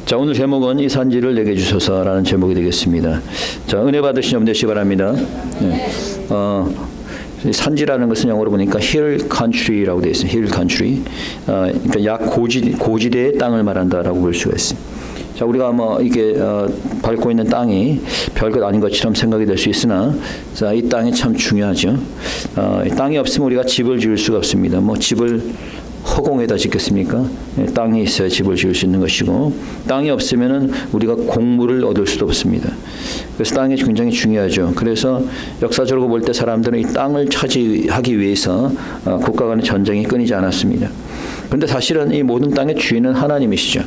자, 오늘 제목은 이 산지를 내게 주소서라는 제목이 되겠습니다. 자, 은혜 받으신 여러분 되시기 바랍니다. 네. 산지라는 것은 영어로 보니까 hill country라고 되어 있습니다. hill country. 그러니까 약 고지대의 땅을 말한다라고 볼 수가 있습니다. 자, 우리가 이게 밟고 있는 땅이 별것 아닌 것처럼 생각이 될 수 있으나, 자, 이 땅이 참 중요하죠. 이 땅이 없으면 우리가 집을 지을 수가 없습니다. 집을 허공에다 짓겠습니까? 땅이 있어야 집을 지을 수 있는 것이고, 땅이 없으면은 우리가 곡물을 얻을 수도 없습니다. 그래서 땅이 굉장히 중요하죠. 그래서 역사적으로 볼 때 사람들은 이 땅을 차지하기 위해서 국가 간의 전쟁이 끊이지 않았습니다. 그런데 사실은 이 모든 땅의 주인은 하나님이시죠.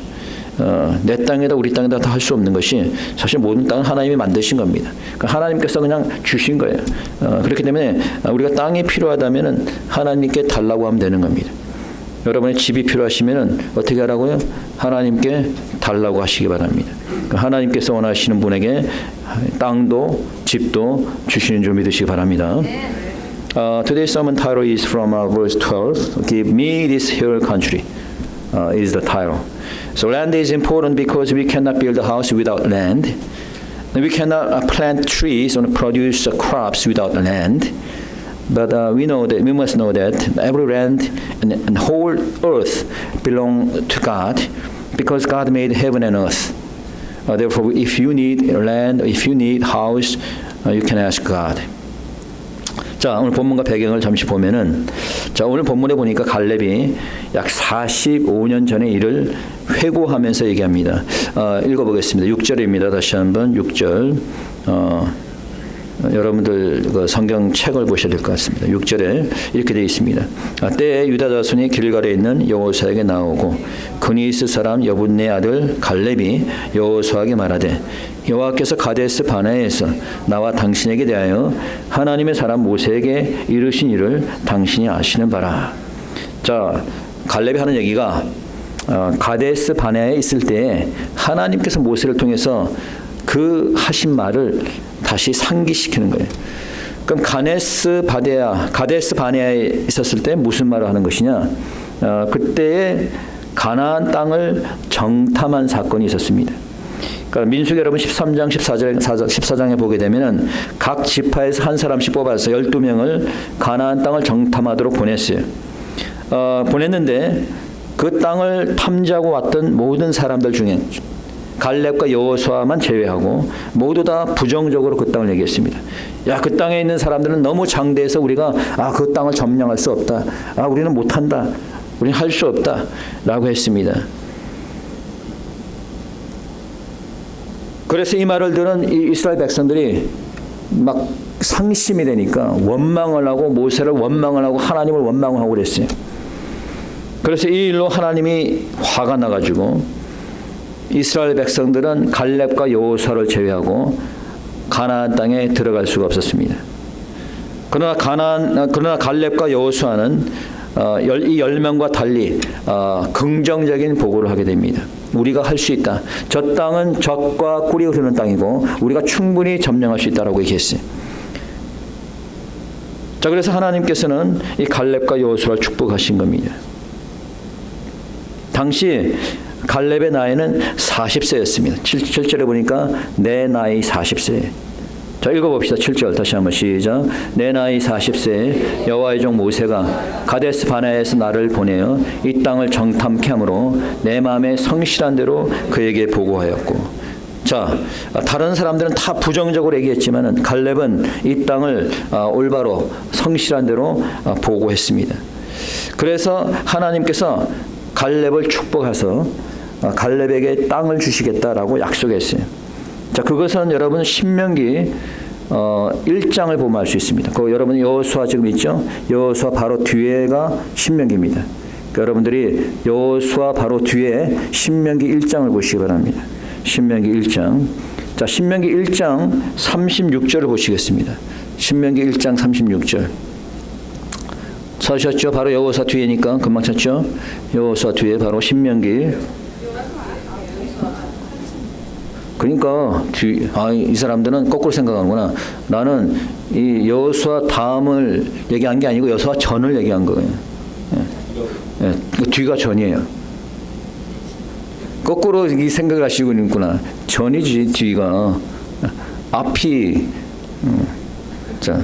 내 땅에다 우리 땅에다 다 할 수 없는 것이 사실 모든 땅은 하나님이 만드신 겁니다. 그러니까 하나님께서 그냥 주신 거예요. 그렇기 때문에 우리가 땅이 필요하다면은 하나님께 달라고 하면 되는 겁니다. 여러분의 집이 필요하시면은 어떻게 하라고요? 하나님께 달라고 하시기 바랍니다. 그러니까 하나님께서 원하시는 분에게 땅도 집도 주시는 줄 믿으시기 바랍니다. Today's sermon title is from verse 12. Give me this hill country is the title. So land is important because we cannot build a house without land. We cannot plant trees or produce crops without land. But we must know that every land and whole earth belong to God because God made heaven and earth. Therefore, if you need land, if you need house, you can ask God. 자, 오늘 본문과 배경을 잠시 보면은, 자, 오늘 본문에 보니까 갈렙이 약 45년 전의 일을 회고하면서 얘기합니다. 읽어보겠습니다. 6절입니다. 다시 한번 6절. 여러분들 그 성경 책을 보셔야 될 것 같습니다. 6절에 이렇게 되어 있습니다. 때에 유다 자손이 길갈에 있는 여호수아에게 나오고 그니스 사람 여분네 아들 갈렙이 여호수아에게 말하되 여호와께서 가데스 바네아에서 나와 당신에게 대하여 하나님의 사람 모세에게 이르신 일을 당신이 아시는 바라. 자, 갈렙이 하는 얘기가 가데스 바네아에 있을 때 하나님께서 모세를 통해서 그 하신 말을 다시 상기시키는 거예요. 그럼 가데스 바네아에 있었을 때 무슨 말을 하는 것이냐? 그때에 가나안 땅을 정탐한 사건이 있었습니다. 그러니까 민수기 여러분 13장 14장에 보게 되면은 각 지파에서 한 사람씩 뽑아서 12명을 가나안 땅을 정탐하도록 보냈어요. 보냈는데 그 땅을 탐지하고 왔던 모든 사람들 중에 갈렙과 여호수아만 제외하고 모두 다 부정적으로 그 땅을 얘기했습니다. 야, 그 땅에 있는 사람들은 너무 장대해서 우리가 그 땅을 점령할 수 없다. 우리는 못한다. 우리는 할 수 없다. 라고 했습니다. 그래서 이 말을 들은 이 이스라엘 백성들이 막 상심이 되니까 원망을 하고 모세를 원망을 하고 하나님을 원망을 하고 그랬어요. 그래서 이 일로 하나님이 화가 나가지고 이스라엘 백성들은 갈렙과 여호수아를 제외하고 가나안 땅에 들어갈 수가 없었습니다. 그러나 갈렙과 여호수아는 이 10명과 달리 긍정적인 보고를 하게 됩니다. 우리가 할 수 있다. 저 땅은 젖과 꿀이 흐르는 땅이고 우리가 충분히 점령할 수 있다라고 얘기했어요. 자, 그래서 하나님께서는 이 갈렙과 여호수아를 축복하신 겁니다. 당시 갈렙의 나이는 40세였습니다. 7절에 보니까 내 나이 40세. 자, 읽어봅시다. 7절 다시 한번 시작. 내 나이 40세에 여호와의 종 모세가 가데스 바네아에서 나를 보내어 이 땅을 정탐케 함으로 내 마음에 성실한 대로 그에게 보고하였고. 자, 다른 사람들은 다 부정적으로 얘기했지만 갈렙은 이 땅을 올바로 성실한 대로 보고했습니다. 그래서 하나님께서 갈렙을 축복해서 갈렙에게 땅을 주시겠다라고 약속했어요. 자, 그것은 여러분 신명기 1장을 보면 알 수 있습니다. 여러분 여호수아 지금 있죠? 여호수아 바로 뒤에가 신명기입니다. 그러니까 여러분들이 여호수아 바로 뒤에 신명기 1장을 보시기 바랍니다. 신명기 1장. 자, 신명기 1장 36절을 보시겠습니다. 신명기 1장 36절. 찾으셨죠? 바로 여호수아 뒤에니까 금방 찾죠? 여호수아 뒤에 바로 신명기. 그러니까 이 사람들은 거꾸로 생각하는구나. 나는 이 여호수아 다음을 얘기한 게 아니고 여호수아 전을 얘기한 거예요. 뒤가 전이에요. 거꾸로 이 생각을 하시고 있구나. 전이지 뒤가. 앞이. 자,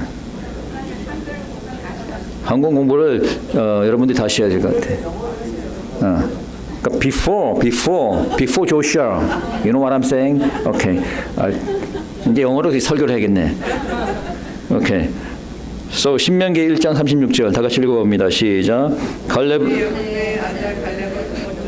한국 공부를 여러분들이 다시 해야 될 것 같아. 그러니까 before Joshua. You know what I'm saying? Okay. 이제 영어로 설교를 해야겠네. Okay. So 신명기 1장 36절 다 같이 읽어봅니다. 시작. 갈렙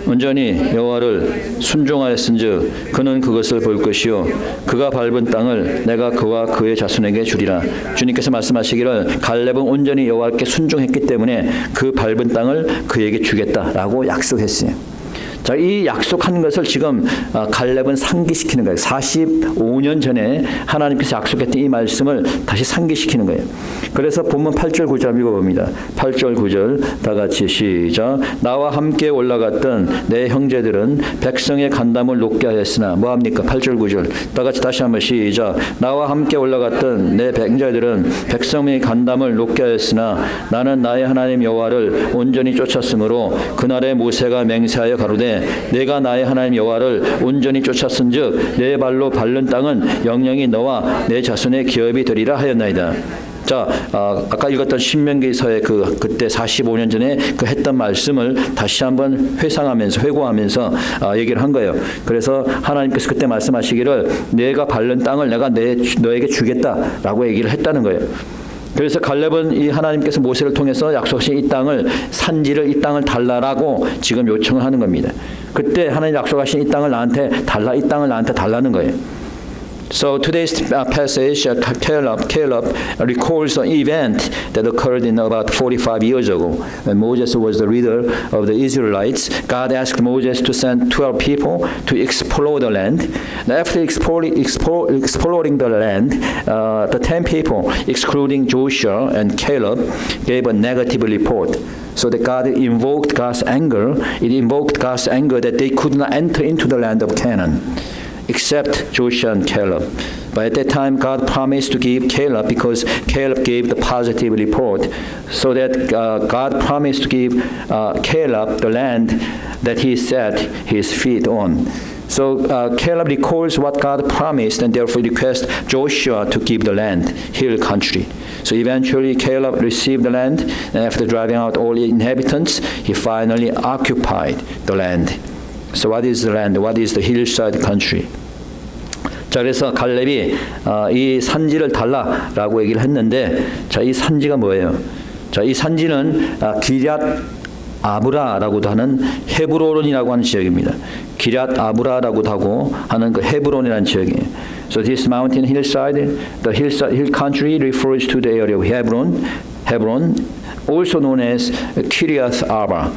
온전히 여호와를 순종하였은즉 그는 그것을 볼 것이요 그가 밟은 땅을 내가 그와 그의 자손에게 주리라. 주님께서 말씀하시기를 갈렙은 온전히 여호와께 순종했기 때문에 그 밟은 땅을 그에게 주겠다라고 약속했어요. 자, 이 약속한 것을 지금 갈렙은 상기시키는 거예요. 45년 전에 하나님께서 약속했던 이 말씀을 다시 상기시키는 거예요. 그래서 본문 8절 9절 읽어봅니다. 8절 9절 다 같이 시작. 나와 함께 올라갔던 내 형제들은 백성의 간담을 높게 하였으나 뭐합니까? 8절 9절 다 같이 다시 한번 시작. 나와 함께 올라갔던 내 형제들은 백성의 간담을 높게 하였으나 나는 나의 하나님 여호와를 온전히 쫓았으므로 그날에 모세가 맹세하여 가로되 내가 나의 하나님 여호와를 온전히 쫓았은즉 내 발로 밟는 땅은 영영이 너와 내 자손의 기업이 되리라 하였나이다. 자, 아까 읽었던 신명기서의 그때 45년 전에 그 했던 말씀을 다시 한번 회고하면서 얘기를 한 거예요. 그래서 하나님께서 그때 말씀하시기를 내가 밟는 땅을 내가 너에게 주겠다라고 얘기를 했다는 거예요. 그래서 갈렙은 이 하나님께서 모세를 통해서 약속하신 이 땅을 산지를 이 땅을 달라라고 지금 요청을 하는 겁니다. 그때 하나님 약속하신 이 땅을 나한테 달라, 이 땅을 나한테 달라는 거예요. So today's passage, Caleb recalls an event that occurred in about 45 years ago. When Moses was the leader of the Israelites, God asked Moses to send 12 people to explore the land. And after exploring the land, the 10 people, excluding Joshua and Caleb, gave a negative report. So that God invoked God's anger. It invoked God's anger that they could not enter into the land of Canaan, except Joshua and Caleb. But at that time, God promised to give Caleb because Caleb gave the positive report. So that God promised to give Caleb the land that he set his feet on. So Caleb recalls what God promised and therefore requests Joshua to give the land, hill country. So eventually Caleb received the land, and after driving out all the inhabitants, he finally occupied the land. So what is the land? What is the hillside country? 자, 그래서 갈렙이 이 산지를 달라라고 얘기를 했는데, 자, 이 산지가 뭐예요? 자, 이 산지는 기럇 아브라라고도 하는 헤브론이라고 하는 지역입니다. 기럇 아브라라고도 하는 그 헤브론이라는 지역이에요. So this mountain hillside, the hill country refers to the area of Hebron, also known as Kiryat Arba.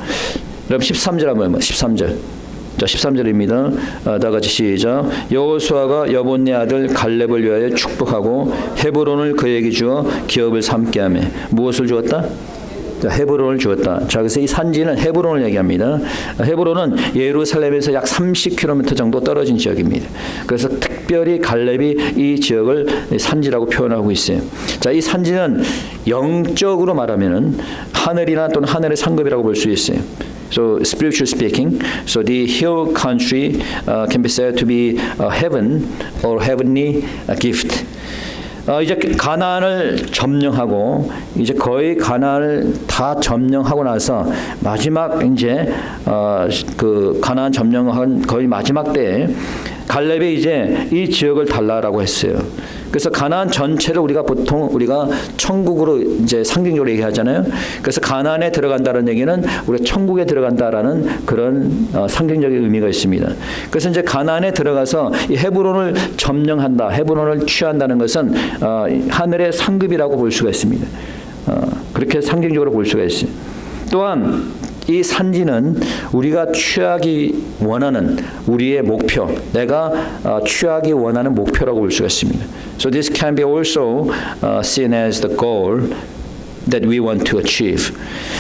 그럼 13절 한번 13절. 자, 13절입니다. 다 같이 시작. 여호수아가 여본네 아들 갈렙을 위하여 축복하고 헤브론을 그에게 주어 기업을 삼게 하며 무엇을 주었다? 자, 헤브론을 주었다. 자, 그래서 이 산지는 헤브론을 얘기합니다. 헤브론은 예루살렘에서 약 30km 정도 떨어진 지역입니다. 그래서 특별히 갈렙이 이 지역을 산지라고 표현하고 있어요. 자, 이 산지는 영적으로 말하면은 하늘이나 또는 하늘의 상급이라고 볼 수 있어요. So spiritually speaking, so the hill country can be said to be a heaven or heavenly gift. 이제 가나안을 점령하고 이제 거의 가나안을 다 점령하고 나서 마지막 이제 그 가나안 점령한 거의 마지막 때에 갈렙이 이제 이 지역을 달라라고 했어요. 그래서 가나안 전체를 우리가 천국으로 이제 상징적으로 얘기하잖아요. 그래서 가나안에 들어간다는 얘기는 우리가 천국에 들어간다라는 그런 상징적인 의미가 있습니다. 그래서 이제 가나안에 들어가서 이 헤브론을 점령한다, 헤브론을 취한다는 것은 하늘의 상급이라고 볼 수가 있습니다. 그렇게 상징적으로 볼 수가 있어요. 또한 이 산지는 우리가 취하기 원하는 우리의 목표, 내가 취하기 원하는 목표라고 볼 수가 있습니다. So this can be also seen as the goal that we want to achieve.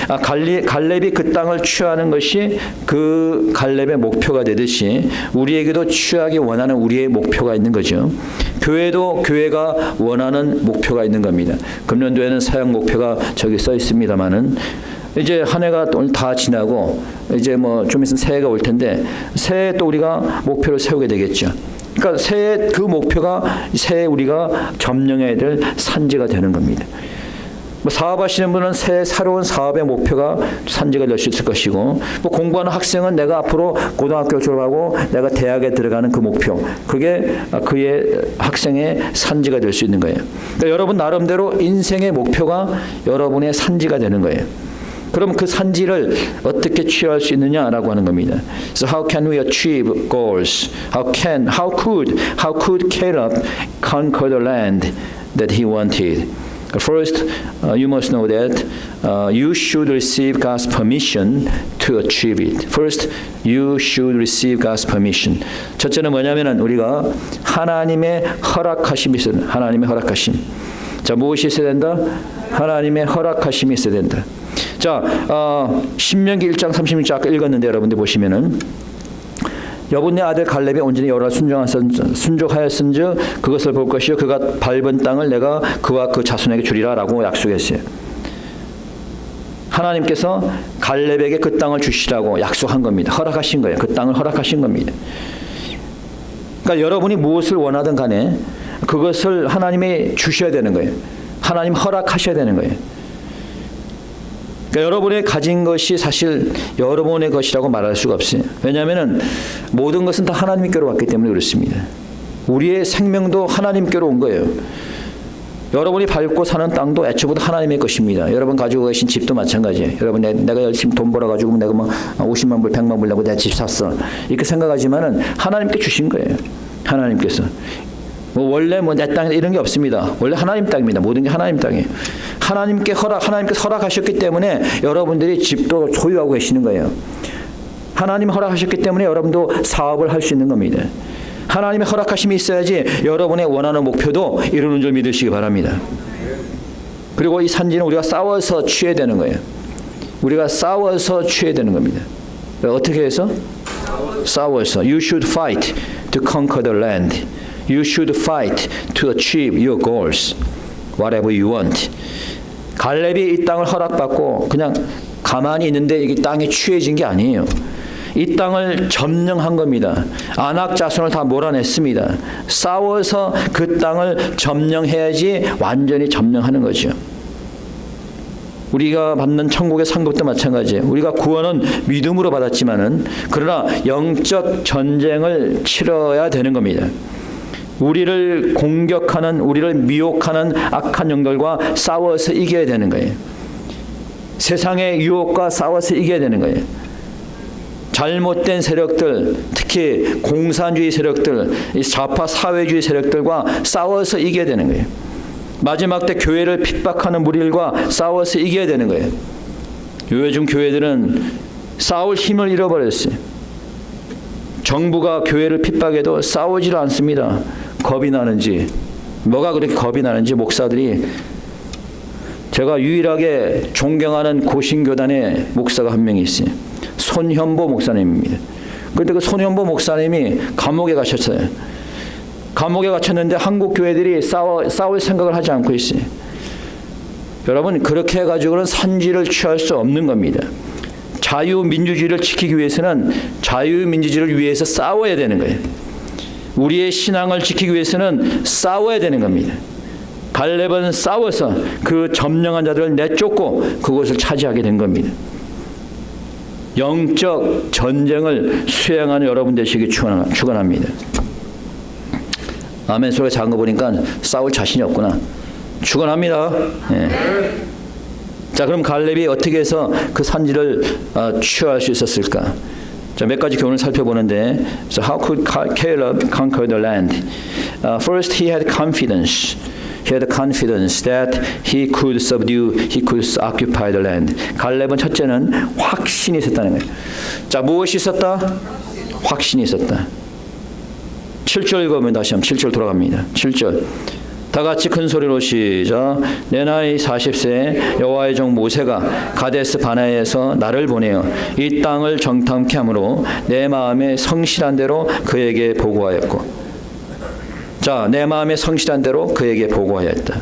갈렙이 그 땅을 취하는 것이 그 갈렙의 목표가 되듯이 우리에게도 취하기 원하는 우리의 목표가 있는 거죠. 교회도 교회가 원하는 목표가 있는 겁니다. 금년도에는 사역 목표가 저기 써 있습니다만은 이제 한 해가 오늘 다 지나고 이제 뭐 좀 있으면 새해가 올 텐데 새해 또 우리가 목표를 세우게 되겠죠. 그러니까 새해 그 목표가 새해 우리가 점령해야 될 산지가 되는 겁니다. 뭐 사업하시는 분은 새 새로운 사업의 목표가 산지가 될 수 있을 것이고, 뭐 공부하는 학생은 내가 앞으로 고등학교 졸업하고 내가 대학에 들어가는 그 목표, 그게 그의 학생의 산지가 될 수 있는 거예요. 그러니까 여러분 나름대로 인생의 목표가 여러분의 산지가 되는 거예요. 그럼 그 산지를 어떻게 취할 수 있느냐라고 하는 겁니다. So how can we achieve goals? How could Caleb conquer the land that he wanted? First, you must know that you should receive God's permission to achieve it. First, you should receive God's permission. 첫째는 뭐냐면은 우리가 하나님의 허락하심이 있어야 된다. 하나님의 허락하심. 자, 무엇이 있어야 된다? 하나님의 허락하심이 있어야 된다. 자, 신명기 1장 36절 아까 읽었는데 여러분들 보시면은 여분의 아들 갈렙이 온전히 여호와를 순종하였은즉 그것을 볼 것이요 그가 밟은 땅을 내가 그와 그 자손에게 주리라라고 약속했어요. 하나님께서 갈렙에게 그 땅을 주시라고 약속한 겁니다. 허락하신 거예요. 그 땅을 허락하신 겁니다. 그러니까 여러분이 무엇을 원하든 간에 그것을 하나님이 주셔야 되는 거예요. 하나님 허락하셔야 되는 거예요. 그러니까 여러분의 가진 것이 사실 여러분의 것이라고 말할 수가 없어요. 왜냐하면 모든 것은 다 하나님께로 왔기 때문에 그렇습니다. 우리의 생명도 하나님께로 온 거예요. 여러분이 밟고 사는 땅도 애초부터 하나님의 것입니다. 여러분 가지고 계신 집도 마찬가지예요. 여러분 내가 열심히 돈 벌어가지고 내가 뭐 50만 불, 100만 불 내고 내 집 샀어. 이렇게 생각하지만은 하나님께 주신 거예요. 하나님께서. 뭐 원래 뭐 내 땅에 이런 게 없습니다. 원래 하나님 땅입니다. 모든 게 하나님 땅이에요. 하나님께서 허락하셨기 때문에 여러분들이 집도 소유하고 계시는 거예요. 하나님 허락하셨기 때문에 여러분도 사업을 할 수 있는 겁니다. 하나님의 허락하심이 있어야지 여러분의 원하는 목표도 이루는 줄 믿으시기 바랍니다. 그리고 이 산지는 우리가 싸워서 취해야 되는 거예요. 우리가 싸워서 취해야 되는 겁니다. 어떻게 해서? 싸워서. You should fight to conquer the land. You should fight to achieve your goals. Whatever you want. 갈렙이 이 땅을 허락받고 그냥 가만히 있는데 이게 땅에 취해진 게 아니에요. 이 땅을 점령한 겁니다. 아낙 자손을 다 몰아냈습니다. 싸워서 그 땅을 점령해야지 완전히 점령하는 거죠. 우리가 받는 천국의 상급도 마찬가지예요. 우리가 구원은 믿음으로 받았지만은 그러나 영적 전쟁을 치러야 되는 겁니다. 우리를 공격하는, 우리를 미혹하는 악한 영들과 싸워서 이겨야 되는 거예요. 세상의 유혹과 싸워서 이겨야 되는 거예요. 잘못된 세력들, 특히 공산주의 세력들, 좌파 사회주의 세력들과 싸워서 이겨야 되는 거예요. 마지막 때 교회를 핍박하는 무리들과 싸워서 이겨야 되는 거예요. 요즘 교회들은 싸울 힘을 잃어버렸어요. 정부가 교회를 핍박해도 싸우지를 않습니다. 겁이 나는지. 뭐가 그렇게 겁이 나는지 목사들이. 제가 유일하게 존경하는 고신교단의 목사가 한 명이 있어요. 손현보 목사님입니다. 그런데 그 손현보 목사님이 감옥에 가셨어요. 감옥에 갇혔는데 한국 교회들이 싸울 생각을 하지 않고 있어요. 여러분 그렇게 해가지고는 산지를 취할 수 없는 겁니다. 자유민주주의를 지키기 위해서는 자유민주주의를 위해서 싸워야 되는 거예요. 우리의 신앙을 지키기 위해서는 싸워야 되는 겁니다. 갈렙은 싸워서 그 점령한 자들을 내쫓고 그것을 차지하게 된 겁니다. 영적 전쟁을 수행하는 여러분 되시기 축원합니다. 아멘 소리가 작은 거 보니까 싸울 자신이 없구나. 축원합니다. 예. 자, 그럼 갈렙이 어떻게 해서 그 산지를 취할 수 있었을까? 자, 몇 가지 교훈을 살펴보는데, so how could Caleb conquer the land? First, he had confidence. He had confidence that he could occupy the land. 갈렙은 첫째는 확신이 있었다는 거예요. 자, 무엇이 있었다? 확신이 있었다. 7절 읽으면 다시 한번 7절 돌아갑니다. 7절. 다 같이 큰 소리로 시작. 내 나이 40세에 여호와의 종 모세가 가데스 바네아에서 나를 보내어 이 땅을 정탐케 함으로 내 마음에 성실한 대로 그에게 보고하였고. 자, 내 마음에 성실한 대로 그에게 보고하였다.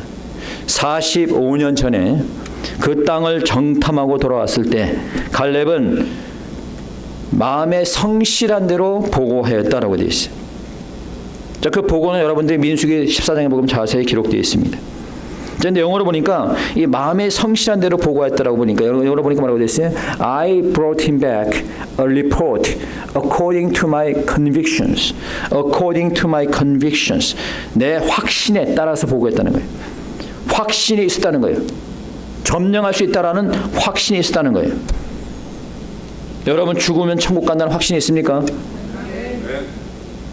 45년 전에 그 땅을 정탐하고 돌아왔을 때 갈렙은 마음에 성실한 대로 보고하였다라고 되어 있어요. 자, 그 보고는 여러분들이 민수기 14장에 보면 자세히 기록되어 있습니다. 근데 영어로 보니까 이 마음에 성실한 대로 보고했다라고 보니까 영어로 보니까 뭐라고 됐어요? I brought him back a report according to my convictions. According to my convictions. 내 확신에 따라서 보고했다는 거예요. 확신이 있었다는 거예요. 점령할 수 있다라는 확신이 있었다는 거예요. 여러분 죽으면 천국 간다는 확신이 있습니까? 네.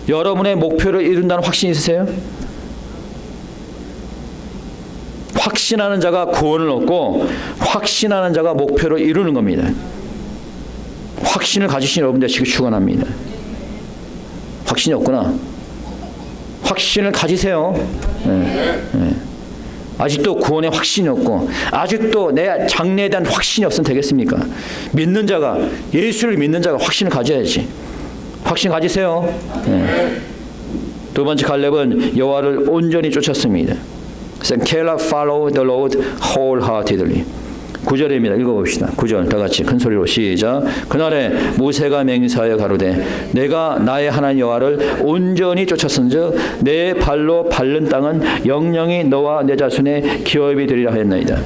여러분의 목표를 이룬다는 확신이 있으세요? 확신하는 자가 구원을 얻고 확신하는 자가 목표를 이루는 겁니다. 확신을 가지신 여러분 되시길 축원합니다. 확신이 없구나. 확신을 가지세요. 네. 네. 아직도 구원의 확신이 없고 아직도 내 장래에 대한 확신이 없으면 되겠습니까? 믿는 자가, 예수를 믿는 자가 확신을 가져야지. 확신 가지세요. 네. 두 번째 갈렙은 여호와를 온전히 쫓았습니다. Caleb followed the Lord wholeheartedly. 9절입니다. 읽어봅시다. 9절 다 같이 큰 소리로 시작. 그날에 모세가 맹세하여 가로되 내가 나의 하나님 여호와를 온전히 쫓았은즉 내 발로 밟는 땅은 영영이 너와 내 자손의 기업이 되리라 하였나이다.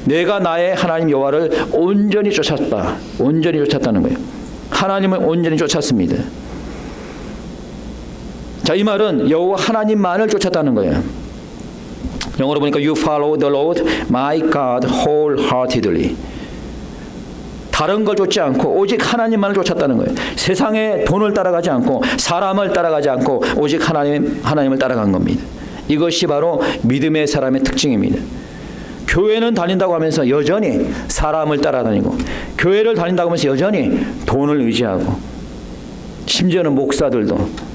내가 나의 하나님 여호와를 온전히 쫓았다. 온전히 쫓았다는 거예요. 하나님을 온전히 쫓았습니다. 자, 이 말은 여호와 하나님만을 쫓았다는 거예요. 영어로 보니까 You follow the Lord my God wholeheartedly. 다른 걸 쫓지 않고 오직 하나님만을 쫓았다는 거예요. 세상의 돈을 따라가지 않고 사람을 따라가지 않고 오직 하나님을 따라간 겁니다. 이것이 바로 믿음의 사람의 특징입니다. 교회는 다닌다고 하면서 여전히 사람을 따라다니고 교회를 다닌다고 하면서 여전히 돈을 의지하고 심지어는 목사들도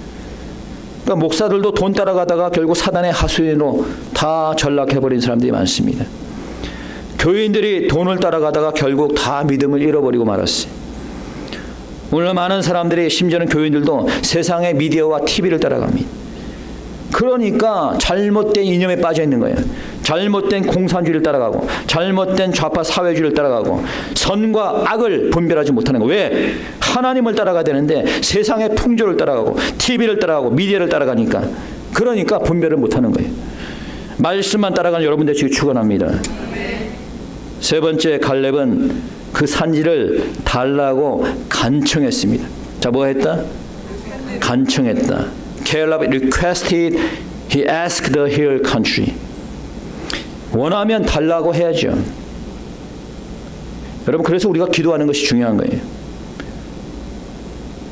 그러니까 목사들도 돈 따라가다가 결국 사단의 하수인으로 다 전락해버린 사람들이 많습니다. 교인들이 돈을 따라가다가 결국 다 믿음을 잃어버리고 말았어요. 오늘 많은 사람들이 심지어는 교인들도 세상의 미디어와 TV를 따라갑니다. 그러니까 잘못된 이념에 빠져 있는 거예요. 잘못된 공산주의를 따라가고 잘못된 좌파 사회주의를 따라가고 선과 악을 분별하지 못하는 거예요. 왜? 하나님을 따라가야 되는데 세상의 풍조를 따라가고 TV를 따라가고 미디어를 따라가니까 그러니까 분별을 못하는 거예요. 말씀만 따라가는 여러분들 지금 축원합니다. 세 번째 갈렙은 그 산지를 달라고 간청했습니다. 자, 뭐 했다? 간청했다. Caleb requested, he asked the hill country. 원하면 달라고 해야죠. 여러분, 그래서 우리가 기도하는 것이 중요한 거예요.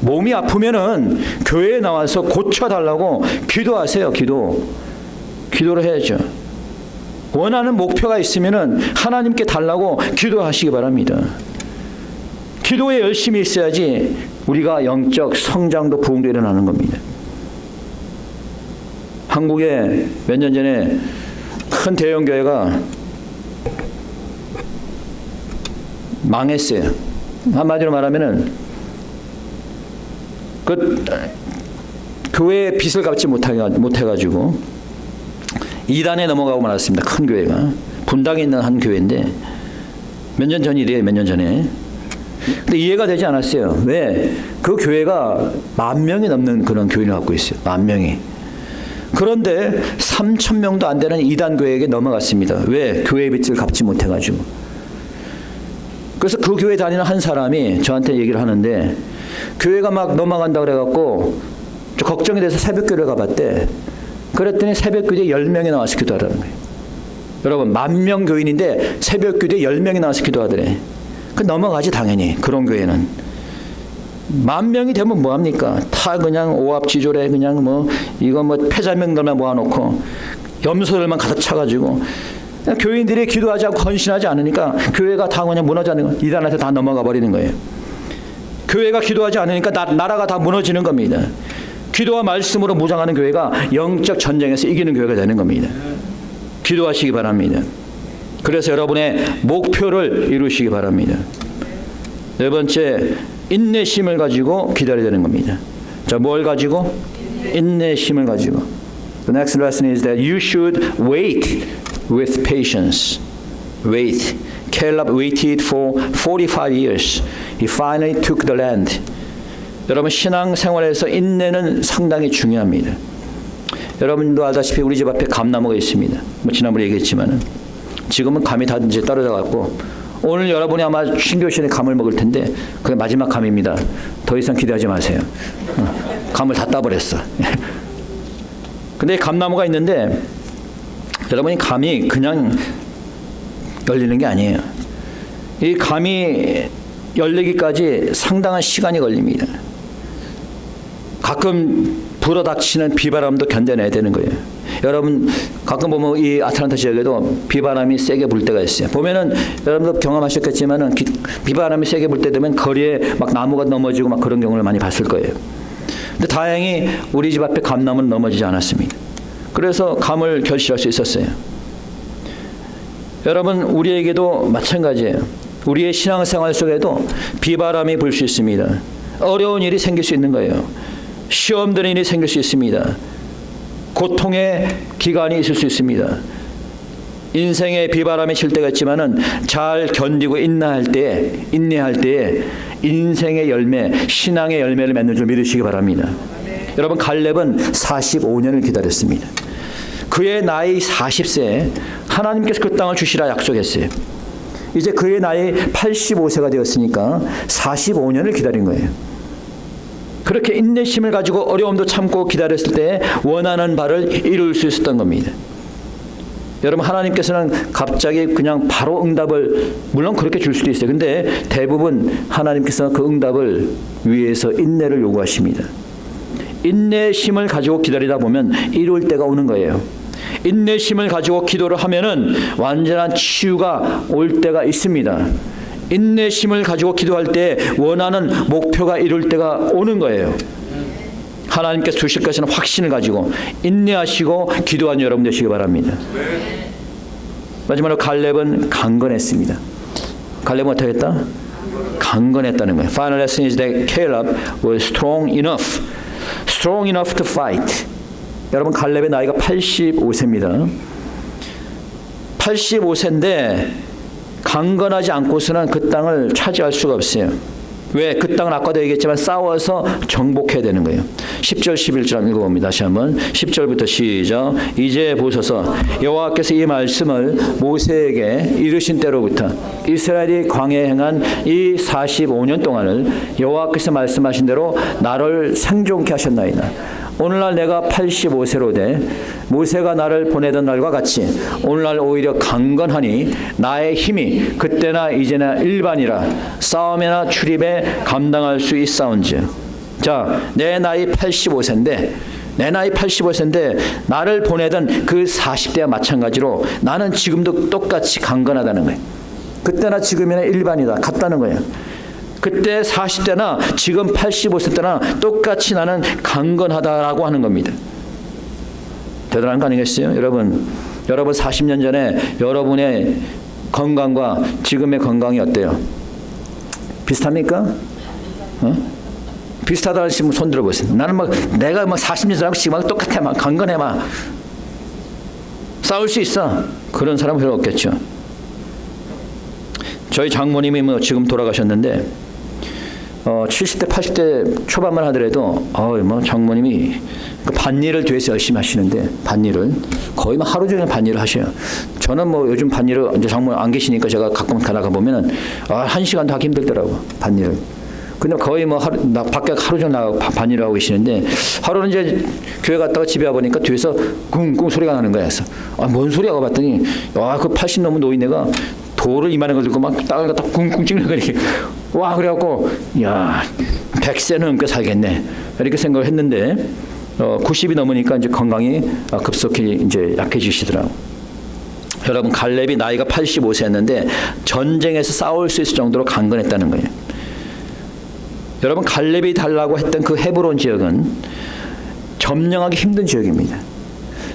몸이 아프면은 교회에 나와서 고쳐달라고 기도하세요. 기도를 해야죠. 원하는 목표가 있으면은 하나님께 달라고 기도하시기 바랍니다. 기도에 열심히 있어야지 우리가 영적 성장도 부흥도 일어나는 겁니다. 한국에 몇 년 전에 큰 대형 교회가 망했어요. 한마디로 말하면은 그 교회의 빚을 갚지 못해가지고 이단에 넘어가고 말았습니다. 큰 교회가 분당에 있는 한 교회인데 몇 년 전 일이에요. 몇 년 전에. 근데 이해가 되지 않았어요. 왜? 그 교회가 10,000명이 넘는 그런 교인을 갖고 있어요. 10,000명이. 그런데 3,000명도 안 되는 이단 교회에게 넘어갔습니다. 왜? 교회 빚을 갚지 못해가지고. 그래서 그 교회 다니는 한 사람이 저한테 얘기를 하는데 교회가 막 넘어간다 그래갖고 걱정이 돼서 새벽교회를 가봤대. 그랬더니 새벽교회에 10명이 나와서 기도하라는 거예요. 여러분 10,000명 교인인데 새벽교회에 10명이 나와서 기도하더래. 그 넘어가지 당연히 그런 교회는. 10,000명이 되면 뭐합니까? 다 그냥 오합지졸에 그냥 뭐 이거 뭐 패자명들만 모아놓고 염소들만 가득 차가지고 교인들이 기도하지 않고 헌신하지 않으니까 교회가 다 그냥 무너지는 거예요. 이단한테 다 넘어가 버리는 거예요. 교회가 기도하지 않으니까 나라가 다 무너지는 겁니다. 기도와 말씀으로 무장하는 교회가 영적 전쟁에서 이기는 교회가 되는 겁니다. 기도하시기 바랍니다. 그래서 여러분의 목표를 이루시기 바랍니다. 네 번째, 인내심을 가지고 기다려야 되는 겁니다. 자, 뭘 가지고? 인내심을 가지고. The next lesson is that you should wait with patience. wait. Caleb waited for 45 years. He finally took the land. 여러분 신앙생활에서 인내는 상당히 중요합니다. 여러분도 알다시피 우리 집 앞에 감나무가 있습니다. 뭐 지난번에 얘기했지만은 지금은 감이 다 이제 떨어져 갖고 오늘 여러분이 아마 신교신에 감을 먹을 텐데 그게 마지막 감입니다. 더 이상 기대하지 마세요. 감을 다 따버렸어. 근데 감나무가 있는데 여러분이 감이 그냥 열리는 게 아니에요. 이 감이 열리기까지 상당한 시간이 걸립니다. 가끔 불어닥치는 비바람도 견뎌내야 되는 거예요. 여러분 가끔 보면 이 아틀란타 지역에도 비바람이 세게 불 때가 있어요. 보면은 여러분도 경험하셨겠지만은 비바람이 세게 불 때 되면 거리에 막 나무가 넘어지고 막 그런 경우를 많이 봤을 거예요. 근데 다행히 우리 집 앞에 감나무는 넘어지지 않았습니다. 그래서 감을 결실할 수 있었어요. 여러분 우리에게도 마찬가지예요. 우리의 신앙생활 속에도 비바람이 불 수 있습니다. 어려운 일이 생길 수 있는 거예요. 시험 드는 일이 생길 수 있습니다. 고통의 기간이 있을 수 있습니다. 인생에 비바람이 칠 때가 있지만은 잘 견디고 인내할 때에 인생의 열매, 신앙의 열매를 맺는 줄 믿으시기 바랍니다. 여러분 갈렙은 45년을 기다렸습니다. 그의 나이 40세에 하나님께서 그 땅을 주시라 약속했어요. 이제 그의 나이 85세가 되었으니까 45년을 기다린 거예요. 그렇게 인내심을 가지고 어려움도 참고 기다렸을 때 원하는 바를 이룰 수 있었던 겁니다. 여러분 하나님께서는 갑자기 그냥 바로 응답을 물론 그렇게 줄 수도 있어요. 근데 대부분 하나님께서 그 응답을 위해서 인내를 요구하십니다. 인내심을 가지고 기다리다 보면 이룰 때가 오는 거예요. 인내심을 가지고 기도를 하면은 완전한 치유가 올 때가 있습니다. 인내심을 가지고 기도할 때 원하는 목표가 이룰 때가 오는 거예요. 하나님께서 주실 것이라는 확신을 가지고 인내하시고 기도하는 여러분 되시기 바랍니다. 마지막으로 갈렙은 강건했습니다. 갈렙은 어떻게 했다? 강건했다는 거예요. Final lesson is that Caleb was strong enough to fight. 여러분 갈렙의 나이가 85세입니다. 85세인데 강건하지 않고서는 그 땅을 차지할 수가 없어요. 왜? 그 땅은 아까도 얘기했지만 싸워서 정복해야 되는 거예요. 10절 11절 한번 읽어봅니다. 다시 한번 10절부터 시작. 이제 보소서 여호와께서 이 말씀을 모세에게 이르신 때로부터 이스라엘이 광야에 행한 이 45년 동안을 여호와께서 말씀하신 대로 나를 생존케 하셨나이다. 오늘날 내가 85세로 돼 모세가 나를 보내던 날과 같이 오늘날 오히려 강건하니 나의 힘이 그때나 이제나 일반이라 싸움이나 출입에 감당할 수 있사온즉. 자, 내 나이 85세인데 나를 보내던 그 40대와 마찬가지로 나는 지금도 똑같이 강건하다는 거예요. 그때나 지금이나 일반이다. 같다는 거예요. 그때 40대나 지금 85세 때나 똑같이 나는 강건하다라고 하는 겁니다. 대단한 거 아니겠어요? 여러분 40년 전에 여러분의 건강과 지금의 건강이 어때요? 비슷합니까? 비슷하다는 식으로 손 들어보세요. 나는 내가 40년 전하고 지금 똑같아. 강건해. 싸울 수 있어. 그런 사람은 별로 없겠죠. 저희 장모님이 지금 돌아가셨는데 70대 80대 초반만 하더라도 장모님이 밭일을 뒤에서 열심히 하시는데 밭일을 거의 하루 종일 밭일을 하셔요. 저는 요즘 밭일을 이제 장모님 안 계시니까 제가 가끔 가다가 보면은 1시간도 하기 힘들더라고 밭일을. 근데 거의 밖에 하루 종일 나가 밭일을 하고 계시는데 하루는 이제 교회 갔다가 집에 와 보니까 뒤에서 꿍꿍 소리가 나는 거야. 그래서 뭔 소리야 봤더니 그 80 넘은 노인네가 돌을 이만한 걸 들고 땅을 갖다 쿵쿵 찍는 거 이렇게 그래갖고 100세 넘게 살겠네 이렇게 생각을 했는데 90이 넘으니까 이제 건강이 급속히 이제 약해지시더라고. 여러분 갈렙이 나이가 85세였는데 전쟁에서 싸울 수 있을 정도로 강건했다는 거예요. 여러분 갈렙이 달라고 했던 그 헤브론 지역은 점령하기 힘든 지역입니다.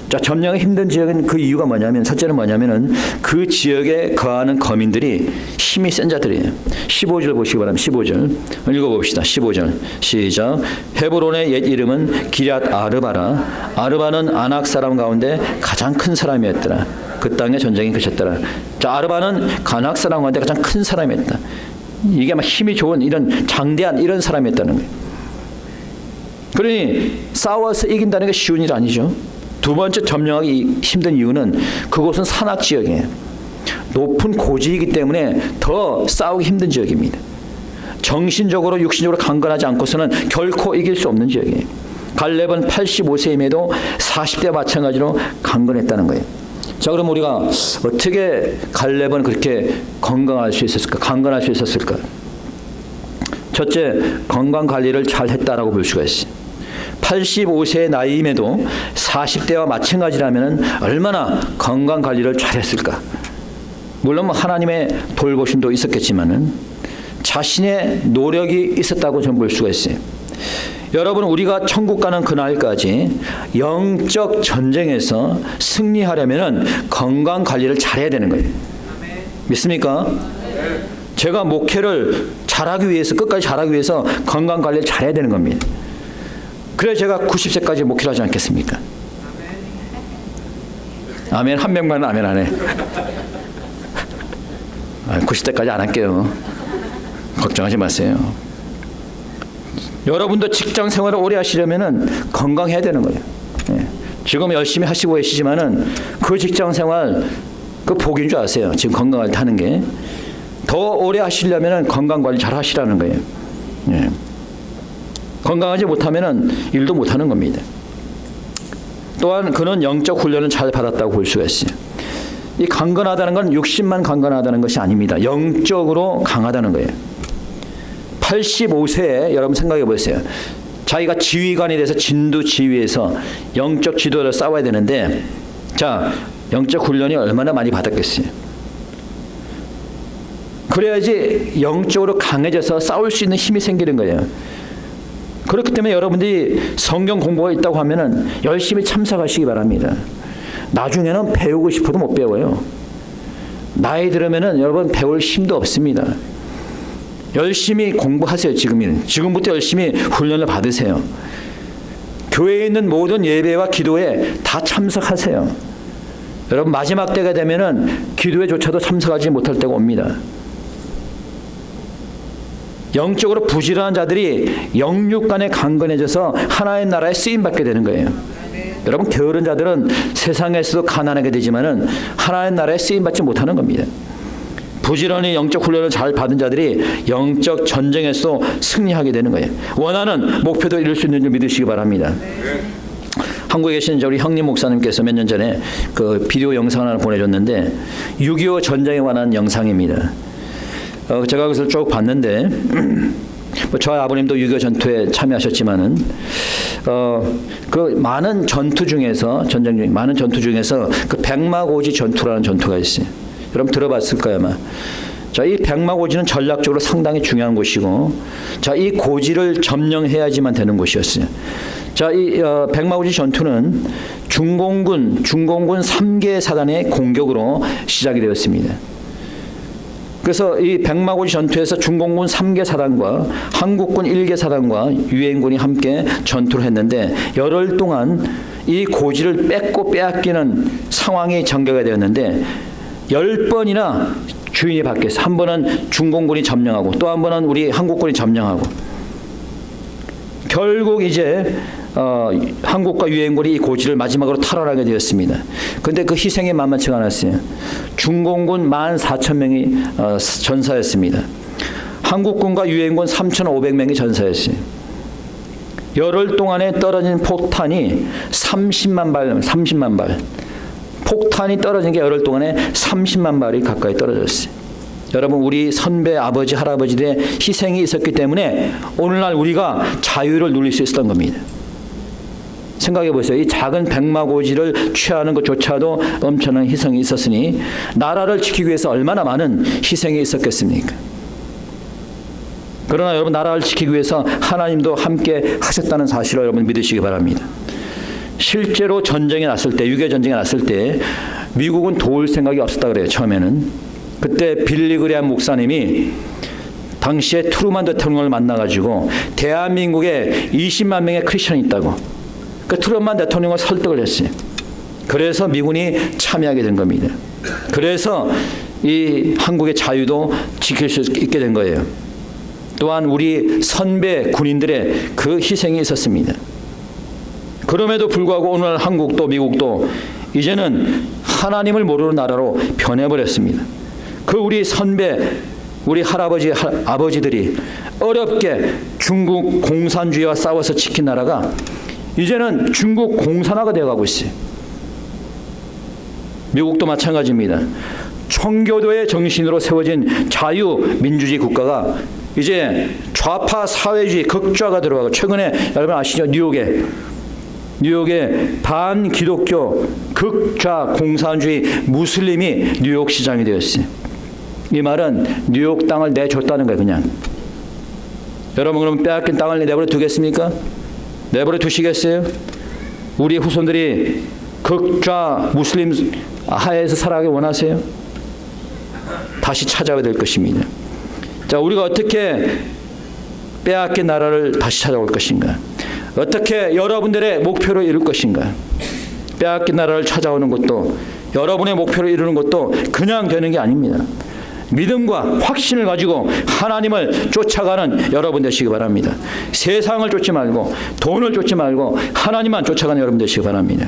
자, 점령하기 힘든 지역은 그 이유가 첫째는 뭐냐면은 그 지역에 거하는 거민들이 힘이 센 자들이에요. 15절 보시기 바랍니다. 15절 읽어봅시다. 15절 시작. 헤브론의 옛 이름은 기럇 아르바라. 아르바는 아낙 사람 가운데 가장 큰 사람이었더라. 그 땅에 전쟁이 그쳤더라. 자, 아르바는 가나악 사람 가운데 가장 큰 사람이었다. 이게 막 힘이 좋은 이런 장대한 이런 사람이었다는 거예요. 그러니 싸워서 이긴다는 게 쉬운 일 아니죠. 두 번째 점령하기 힘든 이유는 그곳은 산악 지역이에요. 높은 고지이기 때문에 더 싸우기 힘든 지역입니다. 정신적으로 육신적으로 강건하지 않고서는 결코 이길 수 없는 지역이에요. 갈렙은 85세임에도 40대와 마찬가지로 강건했다는 거예요. 자, 그럼 우리가 어떻게 갈렙은 그렇게 건강할 수 있었을까? 강건할 수 있었을까? 첫째, 건강 관리를 잘 했다라고 볼 수가 있어요. 85세의 나이임에도 40대와 마찬가지라면 얼마나 건강 관리를 잘했을까? 물론 하나님의 돌보심도 있었겠지만은 자신의 노력이 있었다고 저는 볼 수가 있어요. 여러분, 우리가 천국 가는 그날까지 영적 전쟁에서 승리하려면 건강 관리를 잘해야 되는 거예요. 믿습니까? 제가 목회를 잘하기 위해서, 끝까지 잘하기 위해서 건강 관리를 잘해야 되는 겁니다. 그래야 제가 90세까지 목회를 하지 않겠습니까? 아멘. 한 명만은 아멘 안 해. 90세까지 안 할게요. 걱정하지 마세요. 여러분도 직장 생활을 오래 하시려면 건강해야 되는 거예요. 예. 지금 열심히 하시고 계시지만은 그 직장 생활 그 복인 줄 아세요. 지금 건강할 때 하는 게. 더 오래 하시려면 건강 관리 잘 하시라는 거예요. 예. 건강하지 못하면 일도 못하는 겁니다. 또한 그는 영적 훈련을 잘 받았다고 볼 수가 있어요. 이 강건하다는 건 육신만 강건하다는 것이 아닙니다. 영적으로 강하다는 거예요. 85세에 여러분 생각해 보세요. 자기가 지휘관이 돼서 진두 지휘에서 영적 지도를 싸워야 되는데, 자, 영적 훈련이 얼마나 많이 받았겠어요. 그래야지 영적으로 강해져서 싸울 수 있는 힘이 생기는 거예요. 그렇기 때문에 여러분들이 성경 공부가 있다고 하면은 열심히 참석하시기 바랍니다. 나중에는 배우고 싶어도 못 배워요. 나이 들으면은 여러분 배울 힘도 없습니다. 열심히 공부하세요. 지금부터 열심히 훈련을 받으세요. 교회에 있는 모든 예배와 기도에 다 참석하세요. 여러분, 마지막 때가 되면은 기도회조차도 참석하지 못할 때가 옵니다. 영적으로 부지런한 자들이 영육간에 강건해져서 하나의 나라에 쓰임받게 되는 거예요. 여러분, 게으른 자들은 세상에서도 가난하게 되지만은 하나의 나라에 쓰임받지 못하는 겁니다. 부지런히 영적 훈련을 잘 받은 자들이 영적 전쟁에서도 승리하게 되는 거예요. 원하는 목표도 이룰 수 있는 줄 믿으시기 바랍니다. 한국에 계신 우리 형님 목사님께서 몇 년 전에 그 비디오 영상을 하나 보내줬는데 6.25 전쟁에 관한 영상입니다. 제가 그것을 쭉 봤는데 저희 아버님도 6.25 전투에 참여하셨지만은 그 많은 전투 중에서 전쟁 중 많은 전투 중에서 그 백마고지 전투라는 전투가 있어요. 여러분 들어봤을 거예요 아마. 자, 이 백마고지는 전략적으로 상당히 중요한 곳이고, 자, 이 고지를 점령해야지만 되는 곳이었어요. 자, 이 백마고지 전투는 중공군 3개 사단의 공격으로 시작이 되었습니다. 그래서 이 백마고지 전투에서 중공군 3개 사단과 한국군 1개 사단과 유엔군이 함께 전투를 했는데 열흘 동안 이 고지를 뺏고 빼앗기는 상황이 전개가 되었는데 10번이나 주인이 바뀌었어요. 한 번은 중공군이 점령하고 또 한 번은 우리 한국군이 점령하고, 결국 이제 한국과 유엔군이 이 고지를 마지막으로 탈환하게 되었습니다. 그런데 그 희생이 만만치가 않았어요. 중공군 14,000명이 전사했습니다. 한국군과 유엔군 3,500명이 전사했어요. 열흘 동안에 떨어진 폭탄이 30만 발. 폭탄이 떨어진 게 열흘 동안에 30만 발이 가까이 떨어졌어요. 여러분, 우리 선배 아버지 할아버지들의 희생이 있었기 때문에 오늘날 우리가 자유를 누릴 수 있었던 겁니다. 생각해 보세요. 이 작은 백마고지를 취하는 것조차도 엄청난 희생이 있었으니 나라를 지키기 위해서 얼마나 많은 희생이 있었겠습니까? 그러나 여러분, 나라를 지키기 위해서 하나님도 함께 하셨다는 사실을 여러분 믿으시기 바랍니다. 실제로 전쟁이 났을 때, 6.25 전쟁이 났을 때 미국은 도울 생각이 없었다 그래요. 처음에는. 그때 빌리그레암 목사님이 당시에 트루만 대통령을 만나가지고 대한민국에 20만 명의 크리스천이 있다고, 그 트루만 대통령을 설득을 했어요. 그래서 미군이 참여하게 된 겁니다. 그래서 이 한국의 자유도 지킬 수 있게 된 거예요. 또한 우리 선배 군인들의 그 희생이 있었습니다. 그럼에도 불구하고 오늘 한국도 미국도 이제는 하나님을 모르는 나라로 변해버렸습니다. 그 우리 선배, 우리 할아버지, 아버지들이 어렵게 중국 공산주의와 싸워서 지킨 나라가 이제는 중국 공산화가 되어가고 있어요. 미국도 마찬가지입니다. 청교도의 정신으로 세워진 자유민주주의 국가가 이제 좌파 사회주의 극좌가 들어가고, 최근에 여러분 아시죠? 뉴욕의 반기독교 극좌 공산주의 무슬림이 뉴욕 시장이 되었어요. 이 말은 뉴욕 땅을 내줬다는 거예요. 그냥 여러분, 그럼 빼앗긴 땅을 내버려 두겠습니까? 내버려 두시겠어요? 우리 후손들이 극좌 무슬림 하에서 살아가기 원하세요? 다시 찾아와야 될 것입니다. 자, 우리가 어떻게 빼앗긴 나라를 다시 찾아올 것인가? 어떻게 여러분들의 목표를 이룰 것인가? 빼앗긴 나라를 찾아오는 것도, 여러분의 목표를 이루는 것도 그냥 되는 게 아닙니다. 믿음과 확신을 가지고 하나님을 쫓아가는 여러분 되시기 바랍니다. 세상을 쫓지 말고, 돈을 쫓지 말고 하나님만 쫓아가는 여러분 되시기 바랍니다.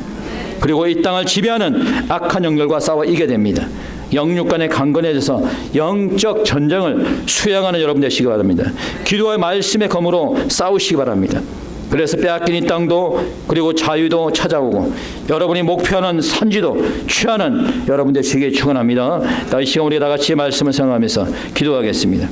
그리고 이 땅을 지배하는 악한 영들과 싸워 이겨야 됩니다. 영육 간의 강건해져서 영적 전쟁을 수행하는 여러분 되시기 바랍니다. 기도와 말씀의 검으로 싸우시기 바랍니다. 그래서 빼앗긴 이 땅도, 그리고 자유도 찾아오고 여러분이 목표하는 선지도 취하는 여러분 되시기를 축원합니다. 이 시간 우리 다 같이 말씀을 생각하면서 기도하겠습니다.